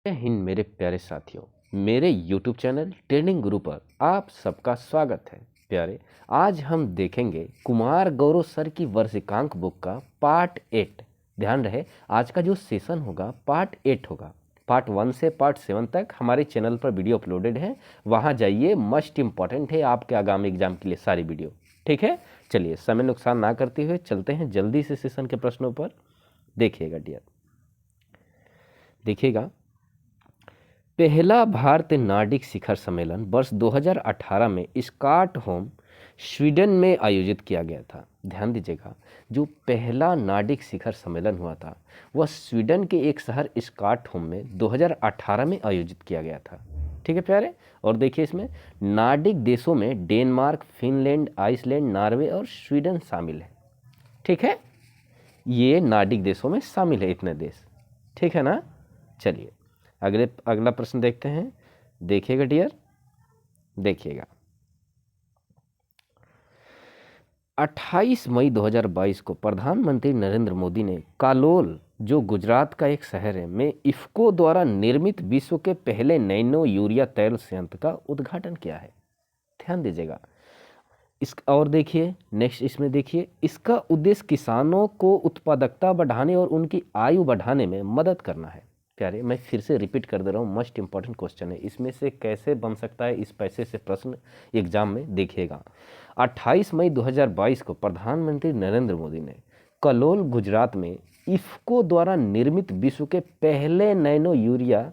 जय हिंद मेरे प्यारे साथियों। मेरे YouTube चैनल ट्रेनिंग गुरु पर आप सबका स्वागत है। प्यारे, आज हम देखेंगे कुमार गौरव सर की वर्षिकांक बुक का पार्ट 8। ध्यान रहे, आज का जो सेशन होगा पार्ट 8 होगा। पार्ट 1 से पार्ट 7 तक हमारे चैनल पर वीडियो अपलोडेड है, वहाँ जाइए। मस्ट इम्पॉर्टेंट है आपके आगामी एग्जाम के लिए सारी वीडियो। ठीक है, चलिए समय नुकसान ना करते हुए चलते हैं जल्दी से सेशन के प्रश्नों पर। देखिएगा डियर, देखिएगा। पहला भारत नार्डिक शिखर सम्मेलन वर्ष 2018 में स्टॉकहोम स्वीडन में आयोजित किया गया था। ध्यान दीजिएगा, जो पहला नार्डिक शिखर सम्मेलन हुआ था वह स्वीडन के एक शहर स्टॉकहोम में 2018 में आयोजित किया गया था। ठीक है प्यारे, और देखिए इसमें नार्डिक देशों में डेनमार्क, फिनलैंड, आइसलैंड, नॉर्वे और स्वीडन शामिल है। ठीक है, ये नार्डिक देशों में शामिल है इतने देश। ठीक है ना। चलिए अगला प्रश्न देखते हैं। देखिएगा डियर, देखिएगा। 28 मई 2022 को प्रधानमंत्री नरेंद्र मोदी ने कालोल, जो गुजरात का एक शहर है, में इफ्को द्वारा निर्मित विश्व के पहले नैनो यूरिया तैल संयंत्र का उद्घाटन किया है। ध्यान दीजिएगा। और देखिए नेक्स्ट, इसमें देखिए, इसका उद्देश्य किसानों को उत्पादकता बढ़ाने और उनकी आयु बढ़ाने में मदद करना है। प्यारे, मैं फिर से रिपीट कर दे रहा हूँ, मस्ट इंपॉर्टेंट क्वेश्चन है। इसमें से कैसे बन सकता है इस पैसे से प्रश्न एग्जाम में, देखिएगा। 28 मई 2022 को प्रधानमंत्री नरेंद्र मोदी ने कलोल, गुजरात में इफ्को द्वारा निर्मित विश्व के पहले नैनो यूरिया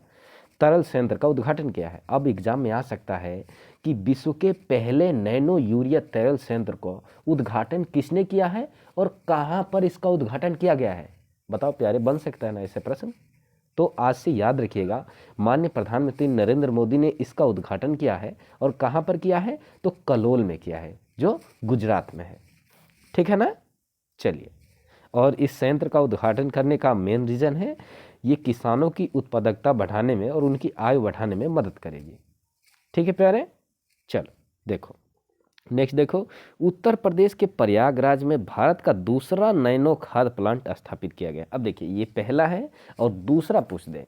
तरल संयंत्र का उद्घाटन किया है। अब एग्जाम में आ सकता है कि विश्व के पहले नैनो यूरिया तरल संयंत्र को उद्घाटन किसने किया है और कहाँ पर इसका उद्घाटन किया गया है। बताओ प्यारे, बन सकता है ना ऐसे प्रश्न। तो आज से याद रखिएगा, माननीय प्रधानमंत्री नरेंद्र मोदी ने इसका उद्घाटन किया है और कहाँ पर किया है, तो कलोल में किया है, जो गुजरात में है। ठीक है ना। चलिए, और इस संयंत्र का उद्घाटन करने का मेन रीजन है ये किसानों की उत्पादकता बढ़ाने में और उनकी आय बढ़ाने में मदद करेगी। ठीक है प्यारे, चलो देखो नेक्स्ट। देखो, उत्तर प्रदेश के प्रयागराज में भारत का दूसरा नैनो खाद प्लांट स्थापित किया गया। अब देखिए, ये पहला है और दूसरा पूछ दे।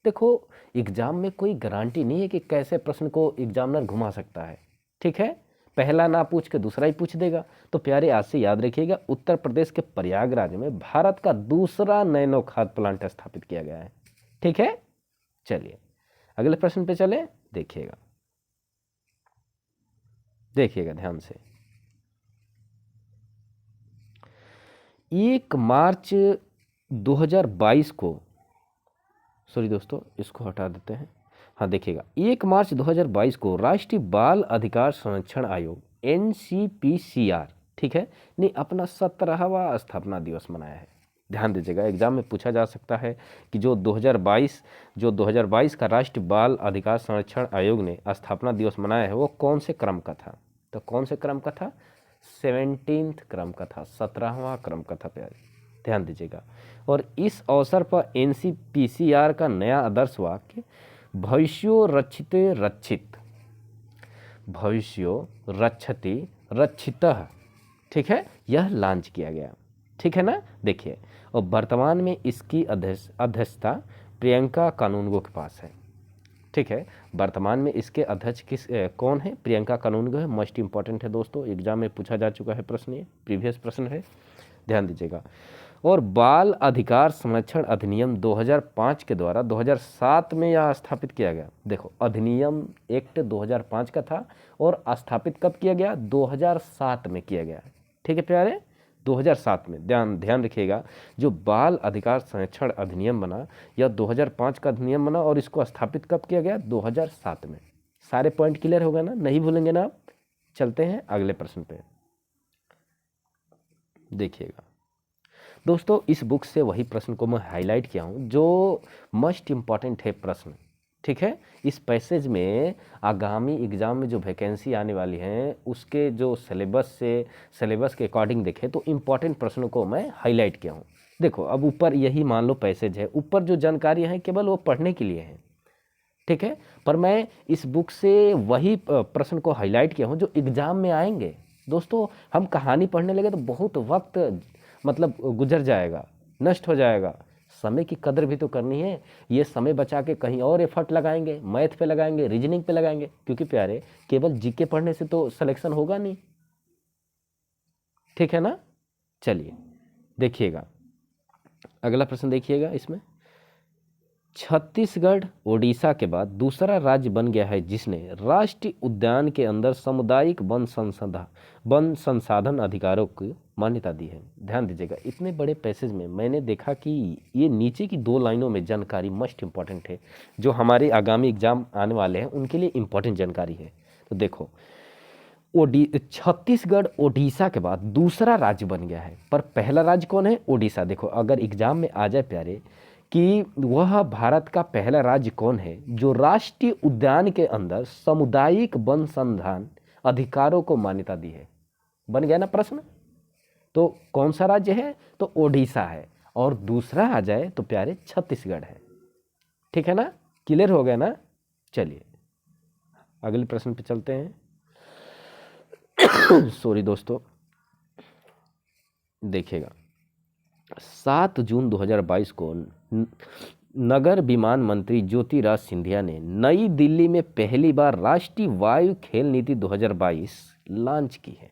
देखो, एग्जाम में कोई गारंटी नहीं है कि कैसे प्रश्न को एग्जामिनर घुमा सकता है। ठीक है, पहला ना पूछ के दूसरा ही पूछ देगा। तो प्यारे, आज से याद रखिएगा, उत्तर प्रदेश के प्रयागराज में भारत का दूसरा नैनो खाद प्लांट स्थापित किया गया है। ठीक है, चलिए अगले प्रश्न पे चले। देखिएगा, देखिएगा ध्यान से। 1 मार्च 2022 को, सॉरी दोस्तों इसको हटा देते हैं। हाँ देखिएगा, 1 मार्च 2022 को राष्ट्रीय बाल अधिकार संरक्षण आयोग NCPCR, ठीक है, ने अपना 17वां स्थापना दिवस मनाया है। ध्यान दीजिएगा, एग्जाम में पूछा जा सकता है कि जो 2022 का राष्ट्रीय बाल अधिकार संरक्षण आयोग ने स्थापना दिवस मनाया है वो कौन से क्रम का था। तो कौन से क्रम का था, 17th क्रम का था, 17वां क्रम का था प्यारे। ध्यान दीजिएगा। और इस अवसर पर NCPCR का नया आदर्श वाक्य भविष्यो रक्षिते रक्षित, भविष्यो रक्षति रक्षितः, ठीक है, यह लॉन्च किया गया। ठीक है ना। देखिए, और वर्तमान में इसकी अध्यक्षता प्रियंका कानूनगो के पास है। ठीक है, वर्तमान में इसके अध्यक्ष कौन है, प्रियंका कानूनगो है। मस्ट इंपॉर्टेंट है दोस्तों, एग्जाम में पूछा जा चुका है प्रश्न, ये प्रीवियस प्रश्न है, ध्यान दीजिएगा। और बाल अधिकार संरक्षण अधिनियम 2005 के द्वारा 2007 में यह स्थापित किया गया। देखो, अधिनियम एक्ट 2005 का था और स्थापित कब किया गया, 2007 में किया गया। ठीक है प्यारे, 2007 में। ध्यान रखिएगा, जो बाल अधिकार संरक्षण अधिनियम बना यह 2005 का अधिनियम बना और इसको स्थापित कब किया गया, 2007 में। सारे पॉइंट क्लियर हो गए ना, नहीं भूलेंगे ना आप। चलते हैं अगले प्रश्न पे। देखिएगा दोस्तों, इस बुक से वही प्रश्न को मैं हाईलाइट किया हूँ जो मस्ट इम्पॉर्टेंट है प्रश्न। ठीक है, इस पैसेज में आगामी एग्जाम में जो वैकेंसी आने वाली हैं उसके जो सिलेबस के अकॉर्डिंग देखें तो इम्पॉर्टेंट प्रश्नों को मैं हाईलाइट किया हूँ। देखो, अब ऊपर यही मान लो पैसेज है, ऊपर जो जानकारियाँ हैं केवल वो पढ़ने के लिए हैं। ठीक है, पर मैं इस बुक से वही प्रश्न को हाईलाइट किया हूँ जो एग्जाम में आएंगे। दोस्तों, हम कहानी पढ़ने लगे तो बहुत वक्त मतलब गुजर जाएगा, नष्ट हो जाएगा, समय की कदर भी तो करनी है। ये समय बचा के कहीं और एफर्ट लगाएंगे, मैथ पे लगाएंगे, रीजनिंग पे लगाएंगे, क्योंकि प्यारे केवल जीके पढ़ने से तो सिलेक्शन होगा नहीं, ठीक है ना। चलिए देखिएगा अगला प्रश्न, देखिएगा इसमें, छत्तीसगढ़ ओडिशा के बाद दूसरा राज्य बन गया है जिसने राष्ट्रीय उद्यान के अंदर सामुदायिक वन संसाधन अधिकारों को मान्यता दी है। ध्यान दीजिएगा, इतने बड़े पैसेज में मैंने देखा कि ये नीचे की 2 लाइनों में जानकारी मस्ट इंपॉर्टेंट है, जो हमारे आगामी एग्जाम आने वाले हैं उनके लिए इंपॉर्टेंट जानकारी है। तो देखो, छत्तीसगढ़ ओडिशा के बाद दूसरा राज्य बन गया है, पर पहला राज्य कौन है? ओडिशा। देखो अगर एग्जाम में आ जाए प्यारे कि वह भारत का पहला राज्य कौन है जो राष्ट्रीय उद्यान के अंदर सामुदायिक वन संधान अधिकारों को मान्यता दी है, बन गया ना प्रश्न। तो कौन सा राज्य है? तो ओडिशा है, और दूसरा आ जाए तो प्यारे छत्तीसगढ़ है, ठीक है ना, क्लियर हो गया ना। चलिए अगले प्रश्न पे चलते हैं। सॉरी दोस्तों, देखिएगा 7 जून 2022 को नगर विमान मंत्री ज्योतिराज सिंधिया ने नई दिल्ली में पहली बार राष्ट्रीय वायु खेल नीति 2022 लॉन्च की है,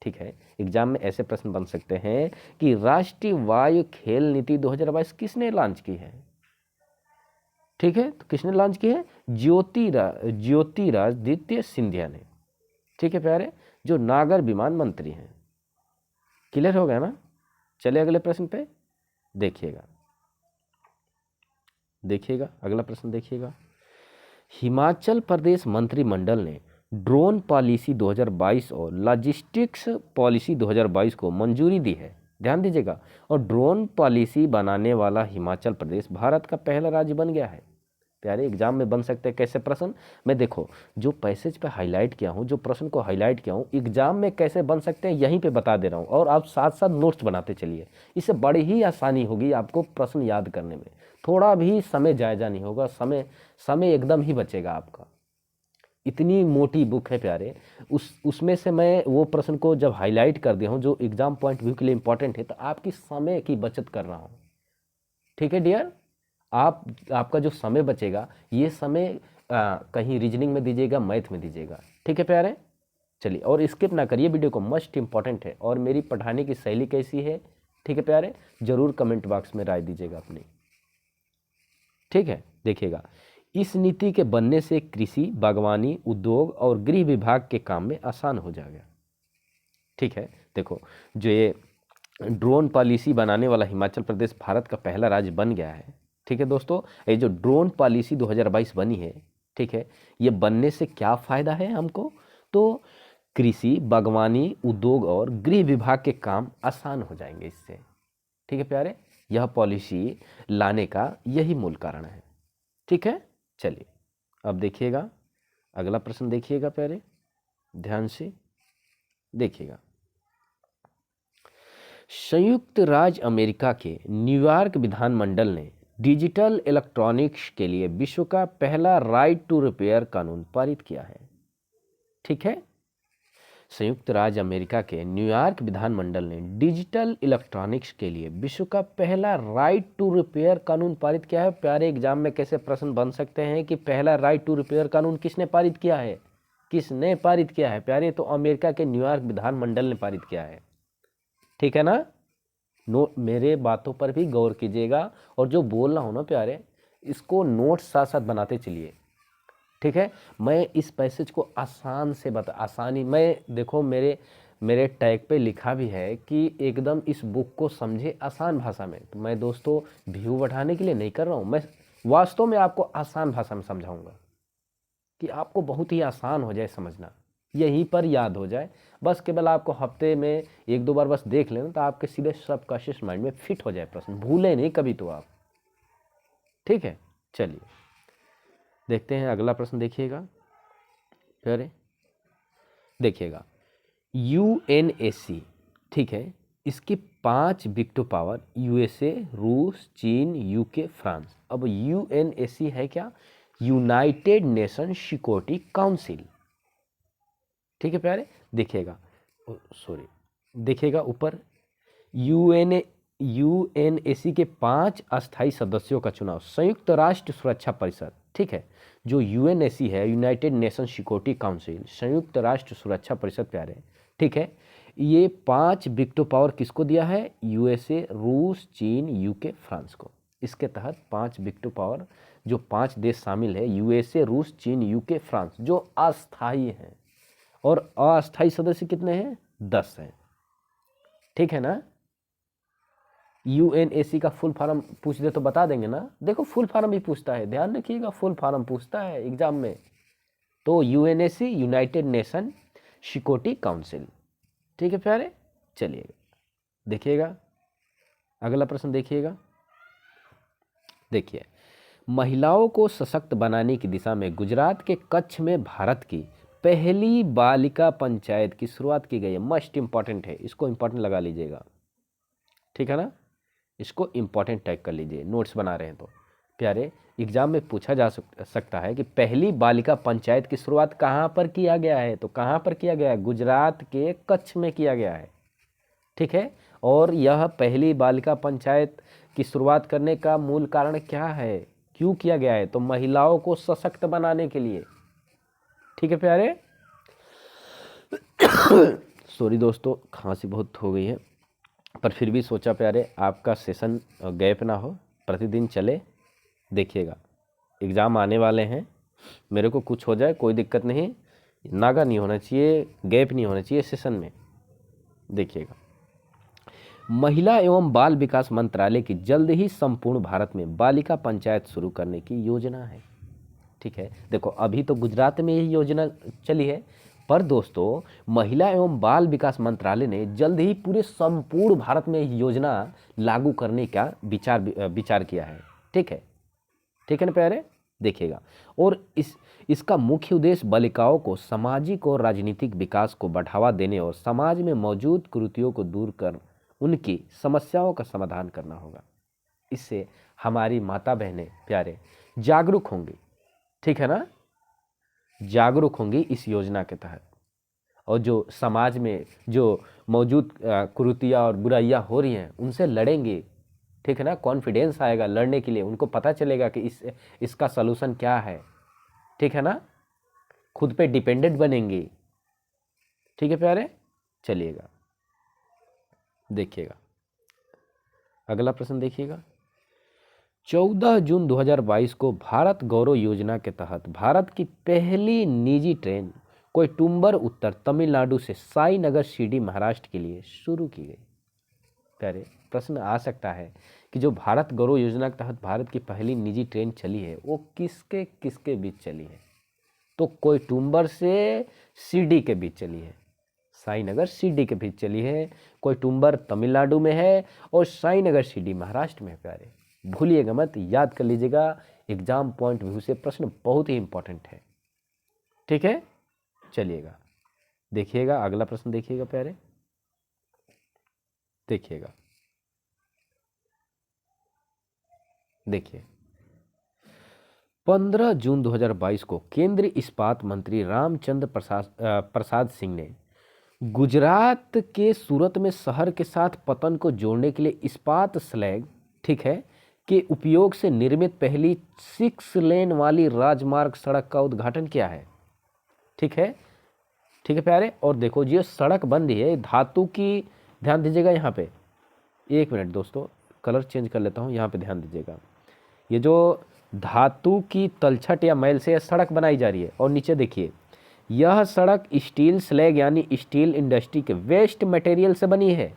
ठीक है। एग्जाम में ऐसे प्रश्न बन सकते हैं कि राष्ट्रीय वायु खेल नीति 2022 किसने लॉन्च की है, ठीक है। तो किसने लॉन्च की है? ज्योतिरादित्य सिंधिया ने, ठीक है प्यारे, जो नागर विमान मंत्री हैं। क्लियर हो गया ना। चलिए अगले प्रश्न पे देखिएगा, अगला प्रश्न देखिएगा। हिमाचल प्रदेश मंत्रिमंडल ने ड्रोन पॉलिसी 2022 और लॉजिस्टिक्स पॉलिसी 2022 को मंजूरी दी है। ध्यान दीजिएगा, और ड्रोन पॉलिसी बनाने वाला हिमाचल प्रदेश भारत का पहला राज्य बन गया है। प्यारे एग्जाम में बन सकते हैं कैसे प्रश्न, मैं देखो जो पैसेज पे हाईलाइट किया हूँ, जो प्रश्न को हाईलाइट किया हूँ, एग्जाम में कैसे बन सकते हैं यहीं पे बता दे रहा हूँ, और आप साथ साथ नोट्स बनाते चलिए। इससे बड़ी ही आसानी होगी आपको प्रश्न याद करने में, थोड़ा भी समय जायजा नहीं होगा, समय एकदम ही बचेगा आपका। इतनी मोटी बुक है प्यारे, उसमें से मैं वो प्रश्न को जब हाईलाइट कर दिया हूँ जो एग्जाम पॉइंट व्यू के लिए इंपॉर्टेंट है, तो आपकी समय की बचत कर रहा हूँ, ठीक है डियर। आपका जो समय बचेगा ये समय कहीं रीजनिंग में दीजिएगा, मैथ में दीजिएगा, ठीक है प्यारे। चलिए, और स्किप ना करिए वीडियो को, मस्ट इंपॉर्टेंट है। और मेरी पढ़ाने की शैली कैसी है, ठीक है प्यारे, जरूर कमेंट बॉक्स में राय दीजिएगा अपनी, ठीक है। देखिएगा, इस नीति के बनने से कृषि, बागवानी, उद्योग और गृह विभाग के काम में आसान हो जाएगा, ठीक है। देखो जो ये ड्रोन पॉलिसी बनाने वाला हिमाचल प्रदेश भारत का पहला राज्य बन गया है, ठीक है दोस्तों। ये जो ड्रोन पॉलिसी 2022 बनी है, ठीक है, ये बनने से क्या फ़ायदा है हमको? तो कृषि, बागवानी, उद्योग और गृह विभाग के काम आसान हो जाएंगे इससे, ठीक है प्यारे। यह पॉलिसी लाने का यही मूल कारण है, ठीक है। चलिए अब देखिएगा अगला प्रश्न, देखिएगा प्यारे ध्यान से देखिएगा। संयुक्त राज्य अमेरिका के न्यूयॉर्क विधानमंडल ने डिजिटल इलेक्ट्रॉनिक्स के लिए विश्व का पहला राइट टू रिपेयर कानून पारित किया है, ठीक है। संयुक्त राज्य अमेरिका के न्यूयॉर्क विधानमंडल ने डिजिटल इलेक्ट्रॉनिक्स के लिए विश्व का पहला राइट टू रिपेयर कानून पारित किया है। प्यारे एग्जाम में कैसे प्रश्न बन सकते हैं कि पहला राइट टू रिपेयर कानून किसने पारित किया है? किसने पारित किया है प्यारे? तो अमेरिका के न्यूयॉर्क विधानमंडल ने पारित किया है, ठीक है ना। मेरे बातों पर भी गौर कीजिएगा, और जो बोल रहा हूँ ना प्यारे, इसको नोट्स साथ साथ बनाते चलिए, ठीक है। मैं इस पैसेज को आसान से आसानी मैं देखो मेरे टैग पे लिखा भी है कि एकदम इस बुक को समझे आसान भाषा में। तो मैं दोस्तों व्यू बढ़ाने के लिए नहीं कर रहा हूँ, मैं वास्तव में आपको आसान भाषा में समझाऊंगा कि आपको बहुत ही आसान हो जाए समझना, यहीं पर याद हो जाए। बस केवल आपको हफ्ते में 1-2 बार बस देख लेना, तो आपके सीधे सबकॉन्शियस माइंड में फिट हो जाए प्रश्न, भूले नहीं कभी तो आप, ठीक है। चलिए देखते हैं अगला प्रश्न, देखिएगा फिर देखिएगा। यूएनएससी, ठीक है, इसकी 5 वीटो पावर यूएसए, रूस, चीन, यूके, फ्रांस। अब यूएनएससी है क्या? यूनाइटेड नेशन सिक्योरिटी काउंसिल, ठीक है प्यारे। देखिएगा, सॉरी, देखिएगा ऊपर यूएनएसी के 5 अस्थायी सदस्यों का चुनाव संयुक्त राष्ट्र सुरक्षा परिषद, ठीक है, जो यूएनएसी है, यूनाइटेड नेशन सिक्योरिटी काउंसिल, संयुक्त राष्ट्र सुरक्षा परिषद प्यारे, ठीक है, ये 5 विक्टो पावर किसको दिया है? यूएसए, रूस, चीन, यूके, फ्रांस को। इसके तहत 5 विक्टो पावर, जो 5 देश शामिल है, यूएसए, रूस, चीन, यूके, फ्रांस, जो अस्थायी हैं, और अस्थायी सदस्य कितने हैं? 10 हैं, ठीक है ना। यूएनएसी का फुल फॉर्म पूछ दे तो बता देंगे ना, देखो फुल फॉर्म ही पूछता है, ध्यान रखिएगा, फुल फॉर्म पूछता है एग्जाम में। तो यूएनएसी, यूनाइटेड नेशन सिक्योरिटी काउंसिल, ठीक है प्यारे। चलिएगा देखिएगा अगला प्रश्न, देखिएगा, देखिए, महिलाओं को सशक्त बनाने की दिशा में गुजरात के कच्छ में भारत की पहली बालिका पंचायत की शुरुआत की गई है। मस्ट इंपॉर्टेंट है, इसको इंपॉर्टेंट लगा लीजिएगा, ठीक है ना, इसको इंपॉर्टेंट टैग कर लीजिए, नोट्स बना रहे हैं तो प्यारे। एग्जाम में पूछा जा सकता है कि पहली बालिका पंचायत की शुरुआत कहाँ पर किया गया है, तो कहाँ पर किया गया है? गुजरात के कच्छ में किया गया है, ठीक है। और यह पहली बालिका पंचायत की शुरुआत करने का मूल कारण क्या है, क्यों किया गया है? तो महिलाओं को सशक्त बनाने के लिए, ठीक है प्यारे। सॉरी दोस्तों, खांसी बहुत हो गई है, पर फिर भी सोचा प्यारे आपका सेशन गैप ना हो, प्रतिदिन चले। देखिएगा एग्ज़ाम आने वाले हैं, मेरे को कुछ हो जाए कोई दिक्कत नहीं, नागा नहीं होना चाहिए, गैप नहीं होना चाहिए सेशन में। देखिएगा, महिला एवं बाल विकास मंत्रालय की जल्द ही संपूर्ण भारत में बालिका पंचायत शुरू करने की योजना है, ठीक है। देखो अभी तो गुजरात में यही योजना चली है, पर दोस्तों महिला एवं बाल विकास मंत्रालय ने जल्द ही पूरे संपूर्ण भारत में योजना लागू करने का विचार किया है, ठीक है, ठीक है ना प्यारे। देखिएगा, और इसका मुख्य उद्देश्य बालिकाओं को सामाजिक और राजनीतिक विकास को बढ़ावा देने और समाज में मौजूद कुरीतियों को दूर कर उनकी समस्याओं का समाधान करना होगा। इससे हमारी माता बहनें प्यारे जागरूक होंगी, ठीक है ना, जागरूक होंगी इस योजना के तहत, और जो समाज में जो मौजूद कुरीतियाँ और बुराइयाँ हो रही हैं उनसे लड़ेंगे, ठीक है ना, कॉन्फिडेंस आएगा लड़ने के लिए, उनको पता चलेगा कि इसका सलूशन क्या है, ठीक है ना, खुद पे डिपेंडेंट बनेंगे, ठीक है प्यारे। चलिएगा देखिएगा अगला प्रश्न, देखिएगा, 14 जून 2022 को भारत गौरव योजना के तहत भारत की पहली निजी ट्रेन कोयटुंबर उत्तर तमिलनाडु से साईनगर शिरडी महाराष्ट्र के लिए शुरू की गई। प्यारे प्रश्न आ सकता है कि जो भारत गौरव योजना के तहत भारत की पहली निजी ट्रेन चली है वो किसके किसके बीच चली है? तो कोयटुंबर से शिरडी के बीच चली है, साईनगर शिरडी के बीच चली है। कोयटुंबर तमिलनाडु में है और साईनगर शिरडी महाराष्ट्र में है प्यारे, भूलिएगा मत, याद कर लीजिएगा, एग्जाम पॉइंट व्यू से प्रश्न बहुत ही इंपॉर्टेंट है, ठीक है। चलिएगा देखिएगा अगला प्रश्न, देखिएगा प्यारे, देखिएगा, देखिए, 15 जून 2022 को केंद्रीय इस्पात मंत्री रामचंद्र प्रसाद सिंह ने गुजरात के सूरत में शहर के साथ पतन को जोड़ने के लिए इस्पात स्लैग, ठीक है, के उपयोग से निर्मित पहली 6 लेन वाली राजमार्ग सड़क का उद्घाटन किया है, ठीक है, ठीक है प्यारे। और देखो ये सड़क बन रही है धातु की, ध्यान दीजिएगा यहाँ पे, एक मिनट दोस्तों कलर चेंज कर लेता हूँ, यहाँ पे ध्यान दीजिएगा, ये जो धातु की तलछट या मैल से सड़क बनाई जा रही है, और नीचे देखिए यह सड़क स्टील स्लैग यानी स्टील इंडस्ट्री के वेस्ट मटेरियल से बनी है।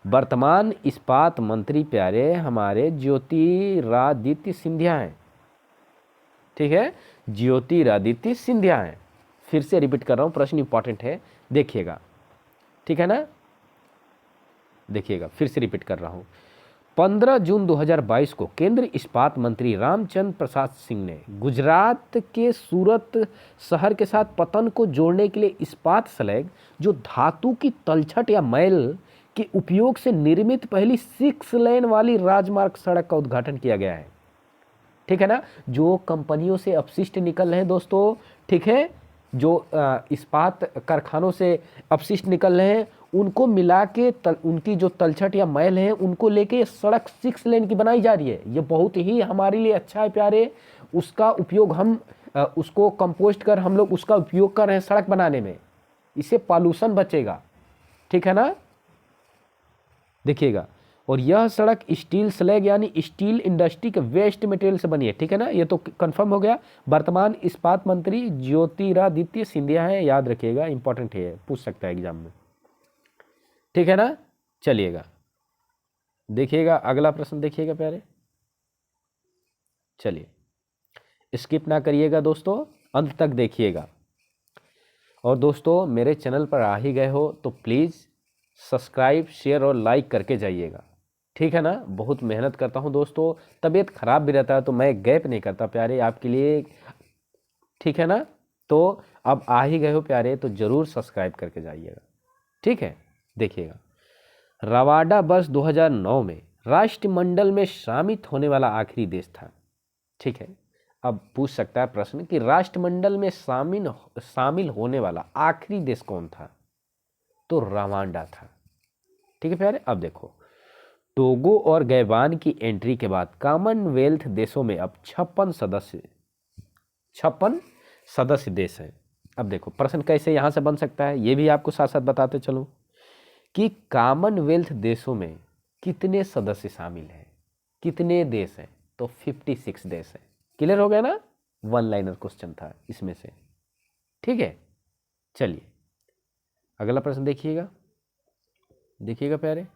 वर्तमान इस्पात मंत्री प्यारे हमारे ज्योतिरादित्य सिंधिया हैं, ठीक है, ज्योतिरादित्य सिंधिया हैं। फिर से रिपीट कर रहा हूँ, प्रश्न इंपॉर्टेंट है, देखिएगा, ठीक है ना, देखिएगा फिर से रिपीट कर रहा हूँ। 15 जून 2022 को केंद्रीय इस्पात मंत्री रामचंद्र प्रसाद सिंह ने गुजरात के सूरत शहर के साथ पतन को जोड़ने के लिए इस्पात स्लैग, जो धातु की तलछट या मैल के उपयोग से निर्मित पहली 6 लेन वाली राजमार्ग सड़क का उद्घाटन किया गया है, ठीक है ना। जो कंपनियों से अपशिष्ट निकल रहे हैं दोस्तों, ठीक है, जो इस्पात कारखानों से अपशिष्ट निकल रहे हैं उनको मिला के उनकी जो तलछट या मैल है उनको लेके ये सड़क 6 लेन की बनाई जा रही है। ये बहुत ही हमारे लिए अच्छा है प्यारे। उसका उपयोग हम उसको कंपोस्ट कर हम लोग उसका उपयोग कर रहे हैं सड़क बनाने में। इससे पॉल्यूशन बचेगा, ठीक है ना। देखिएगा, और यह सड़क स्टील स्लैग यानी स्टील इंडस्ट्री के वेस्ट मटेरियल से बनी है, ठीक है ना। ये तो कंफर्म हो गया। वर्तमान इस्पात मंत्री ज्योतिरादित्य सिंधिया है, याद रखिएगा, इंपॉर्टेंट है, पूछ सकता है एग्जाम में, ठीक है ना। चलिएगा देखिएगा अगला प्रश्न, देखिएगा प्यारे। चलिए स्किप ना करिएगा दोस्तों, अंत तक देखिएगा। और दोस्तों मेरे चैनल पर आ ही गए हो तो प्लीज़ सब्सक्राइब, शेयर और लाइक करके जाइएगा, ठीक है ना। बहुत मेहनत करता हूँ दोस्तों, तबीयत खराब भी रहता है तो मैं गैप नहीं करता प्यारे आपके लिए, ठीक है ना। तो अब आ ही गए हो प्यारे तो ज़रूर सब्सक्राइब करके जाइएगा, ठीक है। देखिएगा, रवांडा वर्ष 2009 में राष्ट्रमंडल में शामिल होने वाला आखिरी देश था, ठीक है। अब पूछ सकता है प्रश्न कि राष्ट्रमंडल में शामिल होने वाला आखिरी देश कौन था, तो रवांडा था, ठीक है प्यारे। अब देखो, टोगो और गैबान की एंट्री के बाद कॉमनवेल्थ देशों में अब 56 सदस्य देश हैं। अब देखो प्रश्न कैसे यहाँ से बन सकता है, ये भी आपको साथ साथ बताते चलूँ कि कॉमनवेल्थ देशों में कितने सदस्य शामिल हैं, कितने देश हैं, तो 56 देश हैं। क्लियर हो गया ना, वन लाइनर क्वेश्चन था इसमें से, ठीक है। चलिए अगला प्रश्न देखिएगा, देखिएगा प्यारे।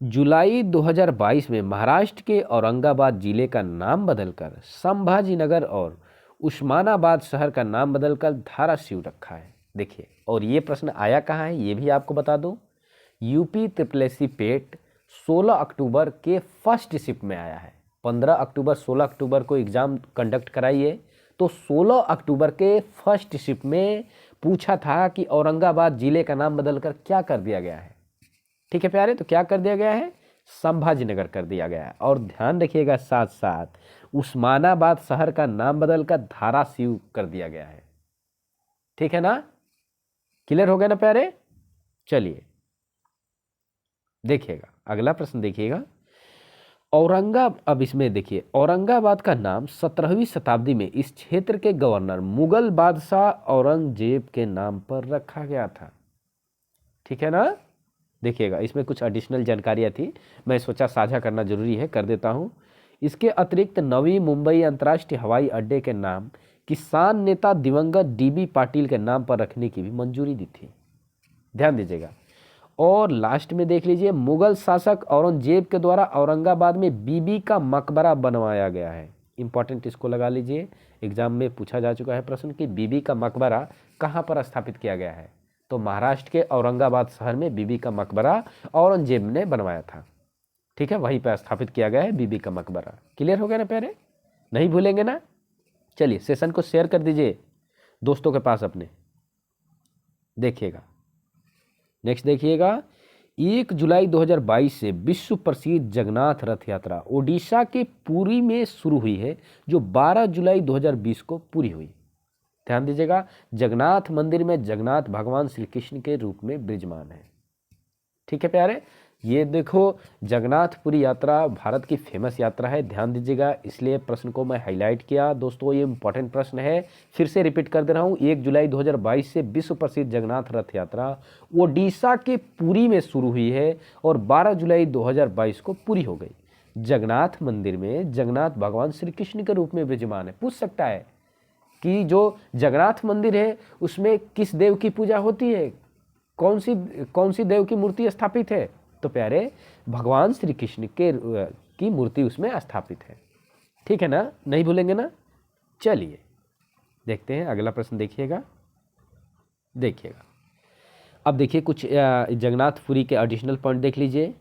जुलाई 2022 में महाराष्ट्र के औरंगाबाद जिले का नाम बदलकर संभाजीनगर और उस्मानाबाद शहर का नाम बदलकर धाराशिव रखा है। देखिए, और ये प्रश्न आया कहाँ है ये भी आपको बता दूं, यूपी ट्रिपल पेट 16 अक्टूबर के फर्स्ट शिफ्ट में आया है। 15 अक्टूबर 16 अक्टूबर को एग्ज़ाम कंडक्ट कराइए, तो 16 अक्टूबर के फर्स्ट शिफ्ट में पूछा था कि औरंगाबाद जिले का नाम बदलकर क्या कर दिया गया है, ठीक है प्यारे। तो क्या कर दिया गया है, संभाजीनगर कर दिया गया है। और ध्यान रखिएगा साथ साथ उस्मानाबाद शहर का नाम बदलकर धाराशिव कर दिया गया है, ठीक है ना। क्लियर हो गया ना प्यारे। चलिए देखिएगा अगला प्रश्न, देखिएगा अब इसमें देखिए, औरंगाबाद का नाम 17वीं शताब्दी में इस क्षेत्र के गवर्नर मुगल बादशाह औरंगजेब के नाम पर रखा गया था, ठीक है ना। देखिएगा इसमें कुछ एडिशनल जानकारियाँ थी, मैं सोचा साझा करना जरूरी है, कर देता हूँ। इसके अतिरिक्त नवी मुंबई अंतर्राष्ट्रीय हवाई अड्डे के नाम किसान नेता दिवंगत डीबी पाटिल के नाम पर रखने की भी मंजूरी दी थी, ध्यान दीजिएगा। और लास्ट में देख लीजिए, मुगल शासक औरंगजेब के द्वारा औरंगाबाद में बीबी का मकबरा बनवाया गया है। इंपॉर्टेंट, इसको लगा लीजिए, एग्जाम में पूछा जा चुका है प्रश्न कि बीबी का मकबरा कहाँ पर स्थापित किया गया है, तो महाराष्ट्र के औरंगाबाद शहर में बीबी का मकबरा औरंगजेब ने बनवाया था, ठीक है, वहीं पर स्थापित किया गया है बीबी का मकबरा। क्लियर हो गया ना प्यारे, नहीं भूलेंगे ना। चलिए सेशन को शेयर कर दीजिए दोस्तों के पास अपने। देखिएगा नेक्स्ट, देखिएगा 1 जुलाई 2022 से विश्व प्रसिद्ध जगन्नाथ रथ यात्रा ओडिशा के पुरी में शुरू हुई है, जो 12 जुलाई 2020 को पूरी हुई। ध्यान दीजिएगा, जगन्नाथ मंदिर में जगन्नाथ भगवान श्री कृष्ण के रूप में विराजमान है, ठीक है प्यारे। ये देखो, जगन्नाथपुरी यात्रा भारत की फेमस यात्रा है, ध्यान दीजिएगा, इसलिए प्रश्न को मैं हाईलाइट किया दोस्तों, ये इंपॉर्टेंट प्रश्न है। फिर से रिपीट कर दे रहा हूँ, 1 जुलाई 2022 से विश्व प्रसिद्ध जगन्नाथ रथ यात्रा ओडिशा के पुरी में शुरू हुई है और 12 जुलाई 2022 को पूरी हो गई। जगन्नाथ मंदिर में जगन्नाथ भगवान श्री कृष्ण के रूप में विराजमान है। पूछ सकता है कि जो जगन्नाथ मंदिर है उसमें किस देव की पूजा होती है, कौन सी देव की मूर्ति स्थापित है, तो प्यारे भगवान श्री कृष्ण की मूर्ति उसमें स्थापित है, ठीक है ना, नहीं भूलेंगे ना। चलिए देखते हैं अगला प्रश्न, देखिएगा। अब देखिए कुछ जगन्नाथपुरी के एडिशनल पॉइंट देख लीजिए।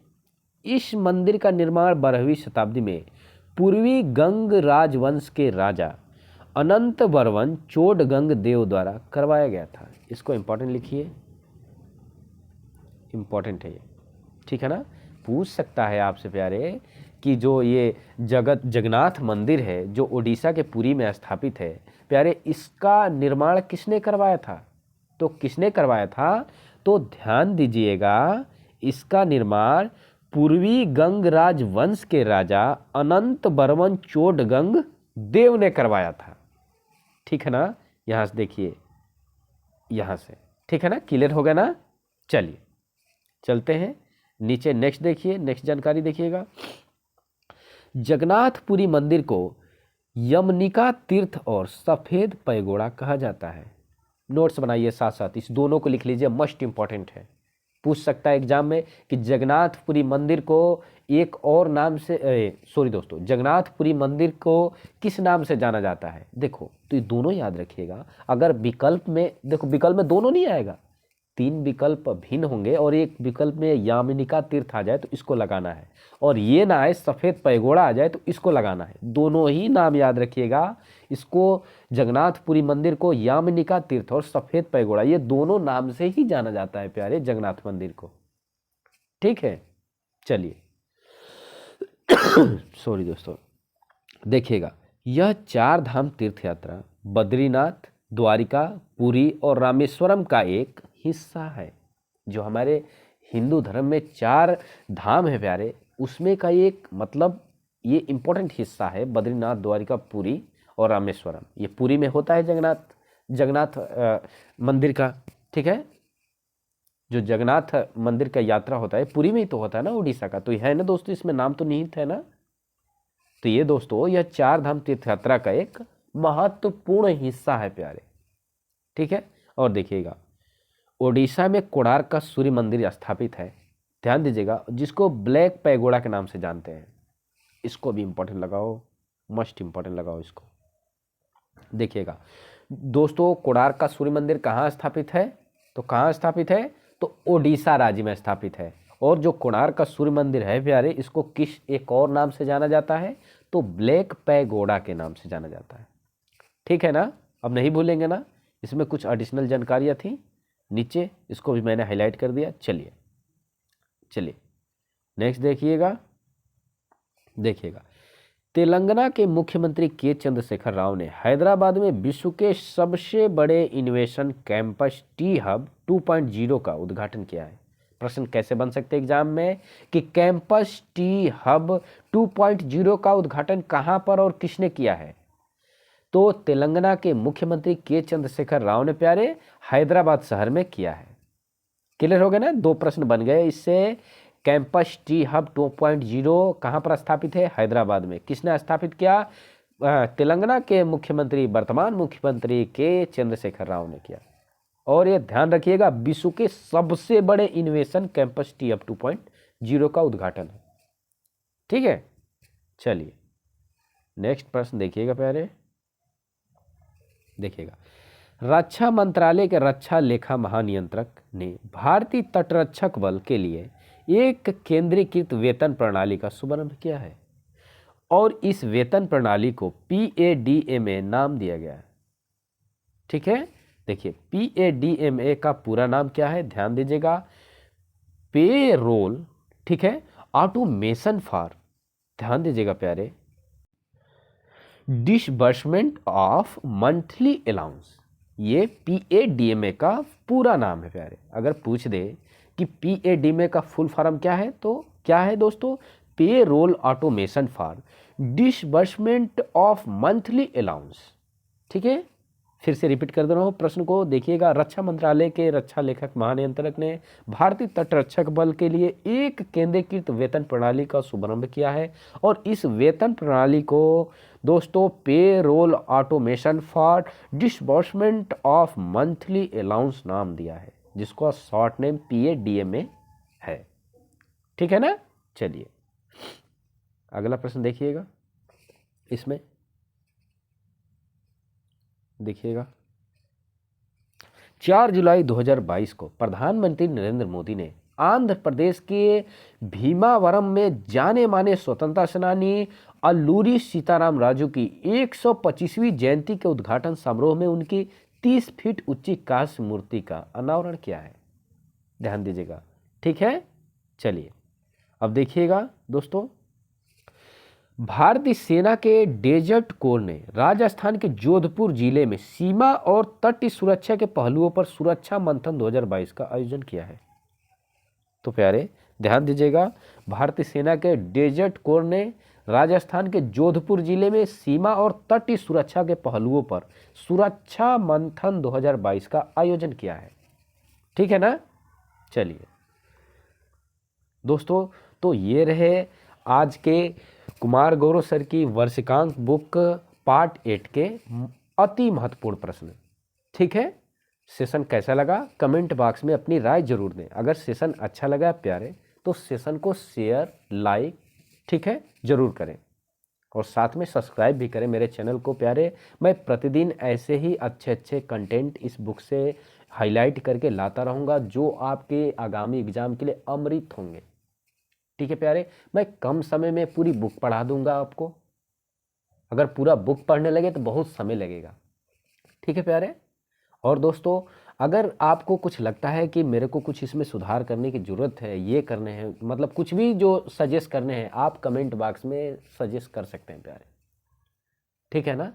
इस मंदिर का निर्माण 12वीं शताब्दी में पूर्वी गंग राजवंश के राजा अनंत वर्मन चोडगंग देव द्वारा करवाया गया था। इसको इंपॉर्टेंट लिखिए, इंपॉर्टेंट है ये, ठीक है ना। पूछ सकता है आपसे प्यारे कि जो ये जगन्नाथ मंदिर है जो ओडिशा के पुरी में स्थापित है प्यारे, इसका निर्माण किसने करवाया था, तो किसने करवाया था, तो ध्यान दीजिएगा, इसका निर्माण पूर्वी गंग राजवंश के राजा अनंत बर्मन चोडगंग देव ने करवाया था। ठीक है ना, यहां से देखिए, यहां से, ठीक है ना, क्लियर हो गया ना। चलिए चलते हैं नीचे, नेक्स्ट देखिए, नेक्स्ट जानकारी देखिएगा। जगन्नाथपुरी मंदिर को यमनिका तीर्थ और सफेद पैगोड़ा कहा जाता है। नोट्स बनाइए साथ साथ, इस दोनों को लिख लीजिए, मस्ट इंपॉर्टेंट है, पूछ सकता है एग्जाम में कि जगन्नाथपुरी मंदिर को एक और नाम से, सॉरी दोस्तों, जगन्नाथपुरी मंदिर को किस नाम से जाना जाता है। देखो तो ये दोनों याद रखिएगा, अगर विकल्प में, देखो विकल्प में दोनों नहीं आएगा, 3 विकल्प भिन्न होंगे और एक विकल्प में यामिनिका तीर्थ आ जाए तो इसको लगाना है, और ये ना आए सफेद पैगोड़ा आ जाए तो इसको लगाना है। दोनों ही नाम याद रखिएगा, इसको जगन्नाथपुरी मंदिर को यामिनिका तीर्थ और सफेद पैगोड़ा, ये दोनों नाम से ही जाना जाता है प्यारे जगन्नाथ मंदिर को। ठीक है, चलिए सॉरी दोस्तों, देखिएगा, यह 4 धाम तीर्थ यात्रा बद्रीनाथ, द्वारिका, पुरी और रामेश्वरम का एक हिस्सा है। जो हमारे हिंदू धर्म में 4 धाम है प्यारे, उसमें का एक, मतलब ये इंपॉर्टेंट हिस्सा है, बद्रीनाथ, द्वारिका, पुरी और रामेश्वरम। ये पुरी में होता है जगन्नाथ मंदिर का, ठीक है, जो जगन्नाथ मंदिर का यात्रा होता है पुरी में ही तो होता है ना, उड़ीसा का तो है ना दोस्तों, इसमें नाम तो निहित है ना। तो ये दोस्तों, यह 4 धाम तीर्थ यात्रा का एक महत्वपूर्ण हिस्सा है प्यारे। ठीक है, और देखिएगा, ओडिशा में कोणार्क का सूर्य मंदिर स्थापित है, ध्यान दीजिएगा, जिसको ब्लैक पैगोडा के नाम से जानते हैं। इसको भी इंपॉर्टेंट लगाओ, मस्ट इंपॉर्टेंट लगाओ इसको। देखिएगा दोस्तों, कोणार्क का सूर्य मंदिर कहाँ स्थापित है, तो कहाँ स्थापित है, तो ओडिशा राज्य में स्थापित है। और जो कोणार्क का सूर्य मंदिर है प्यारे, इसको किस एक और नाम से जाना जाता है, तो ब्लैक पैगोडा के नाम से जाना जाता है। ठीक है ना, अब नहीं भूलेंगे ना, इसमें कुछ एडिशनल जानकारियाँ थी नीचे, इसको भी मैंने हाईलाइट कर दिया। चलिए चलिए नेक्स्ट देखिएगा, देखिएगा, तेलंगाना के मुख्यमंत्री के चंद्रशेखर राव ने हैदराबाद में विश्व के सबसे बड़े इनोवेशन कैंपस टी हब 2.0 का उद्घाटन किया है। प्रश्न कैसे बन सकते हैं एग्जाम में कि कैंपस टी हब 2.0 का उद्घाटन कहां पर और किसने किया है, तो तेलंगाना के मुख्यमंत्री के चंद्रशेखर राव ने प्यारे हैदराबाद शहर में किया है। क्लियर हो गया ना, 2 प्रश्न बन गए इससे। कैंपस टी हब 2.0 कहाँ पर स्थापित है, हैदराबाद में। किसने स्थापित किया, तेलंगाना के मुख्यमंत्री, वर्तमान मुख्यमंत्री के चंद्रशेखर राव ने किया। और ये ध्यान रखिएगा, विश्व के सबसे बड़े इनोवेशन कैंपस टी हब 2.0 का उद्घाटन है। ठीक है, चलिए नेक्स्ट प्रश्न देखिएगा प्यारे, देखिएगा, रक्षा मंत्रालय के रक्षा लेखा महानियंत्रक ने भारतीय तटरक्षक बल के लिए एक केंद्रीकृत वेतन प्रणाली का शुभारंभ किया है, और इस वेतन प्रणाली को PADMA नाम दिया गया है। ठीक है, देखिए PADMA का पूरा नाम क्या है, ध्यान दीजिएगा, पे रोल, ठीक है, ऑटोमेशन फॉर, ध्यान दीजिएगा प्यारे, डिसबर्समेंट ऑफ मंथली अलाउंस। ये PADMA का पूरा नाम है प्यारे। अगर पूछ दे कि PADMA का फुल फॉर्म क्या है, तो क्या है दोस्तों, payroll automation for disbursement of monthly allowance. ठीक है, फिर से रिपीट कर दे रहा हूँ प्रश्न को, देखिएगा, रक्षा मंत्रालय के रक्षा लेखक महानियंत्रक ने भारतीय तटरक्षक बल के लिए एक केंद्रीकृत वेतन प्रणाली का शुभारंभ किया है, और इस वेतन प्रणाली को दोस्तों payroll automation for disbursement of monthly allowance नाम दिया है, जिसको शॉर्ट नेम PADMA है। ठीक है ना, चलिए अगला प्रश्न देखिएगा, इसमें देखिएगा, 4 जुलाई 2022 को प्रधानमंत्री नरेंद्र मोदी ने आंध्र प्रदेश के भीमावरम में जाने माने स्वतंत्रता सेनानी अल्लूरी सीताराम राजू की 125वीं जयंती के उद्घाटन समारोह में उनकी 30 फीट ऊंची कांस्य मूर्ति का अनावरण किया है। ध्यान दीजिएगा, ठीक है, चलिए अब देखिएगा दोस्तों, भारतीय सेना के डेजर्ट कोर ने राजस्थान के जोधपुर जिले में सीमा और तट सुरक्षा के पहलुओं पर सुरक्षा मंथन 2022 का आयोजन किया है। तो प्यारे ध्यान दीजिएगा, भारतीय सेना के डेजर्ट कोर ने राजस्थान के जोधपुर जिले में सीमा और तटीय सुरक्षा के पहलुओं पर सुरक्षा मंथन 2022 का आयोजन किया है। ठीक है ना। चलिए दोस्तों, तो ये रहे आज के कुमार गौरव सर की वर्षिकांक बुक पार्ट 8 के अति महत्वपूर्ण प्रश्न। ठीक है, सेशन कैसा लगा कमेंट बॉक्स में अपनी राय जरूर दें। अगर सेशन अच्छा लगा प्यारे तो सेशन को शेयर लाइक ठीक है जरूर करें, और साथ में सब्सक्राइब भी करें मेरे चैनल को प्यारे। मैं प्रतिदिन ऐसे ही अच्छे अच्छे कंटेंट इस बुक से हाईलाइट करके लाता रहूँगा जो आपके आगामी एग्जाम के लिए अमृत होंगे। ठीक है प्यारे, मैं कम समय में पूरी बुक पढ़ा दूंगा आपको। अगर पूरा बुक पढ़ने लगे तो बहुत समय लगेगा। ठीक है प्यारे। और दोस्तों, अगर आपको कुछ लगता है कि मेरे को कुछ इसमें सुधार करने की ज़रूरत है, ये करने हैं, मतलब कुछ भी जो सजेस्ट करने हैं, आप कमेंट बॉक्स में सजेस्ट कर सकते हैं प्यारे। ठीक है ना।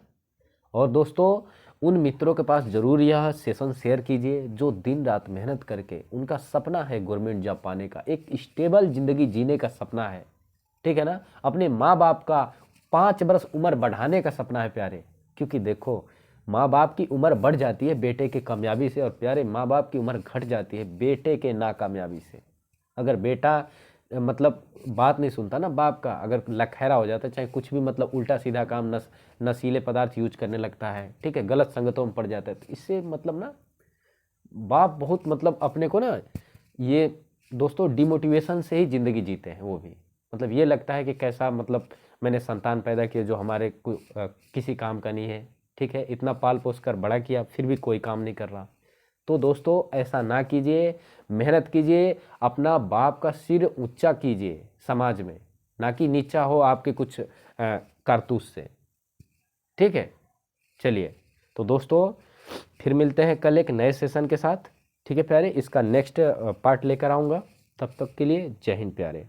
और दोस्तों, उन मित्रों के पास ज़रूर यह सेशन शेयर कीजिए जो दिन रात मेहनत करके उनका सपना है गवर्नमेंट जॉब पाने का, एक स्टेबल ज़िंदगी जीने का सपना है। ठीक है ना। अपने माँ बाप का 5 वर्ष उम्र बढ़ाने का सपना है प्यारे। क्योंकि देखो, माँ बाप की उम्र बढ़ जाती है बेटे के कामयाबी से, और प्यारे माँ बाप की उम्र घट जाती है बेटे के नाकामयाबी से। अगर बेटा मतलब बात नहीं सुनता ना बाप का, अगर लखैरा हो जाता है, चाहे कुछ भी मतलब उल्टा सीधा काम, नशीले पदार्थ यूज करने लगता है, ठीक है, गलत संगतों में पड़ जाता है, तो इससे मतलब ना बाप बहुत मतलब अपने को ना, ये दोस्तों डिमोटिवेशन से ही ज़िंदगी जीते हैं वो भी। मतलब ये लगता है कि कैसा मतलब मैंने संतान पैदा किया जो हमारे किसी काम का नहीं है। ठीक है, इतना पाल पोस कर बड़ा किया फिर भी कोई काम नहीं कर रहा। तो दोस्तों ऐसा ना कीजिए, मेहनत कीजिए, अपना बाप का सिर ऊंचा कीजिए समाज में, ना कि नीचा हो आपके कुछ कारतूस से। ठीक है। चलिए, तो दोस्तों फिर मिलते हैं कल एक नए सेशन के साथ। ठीक है प्यारे, इसका नेक्स्ट पार्ट लेकर आऊँगा। तब तक के लिए जय हिंद प्यारे।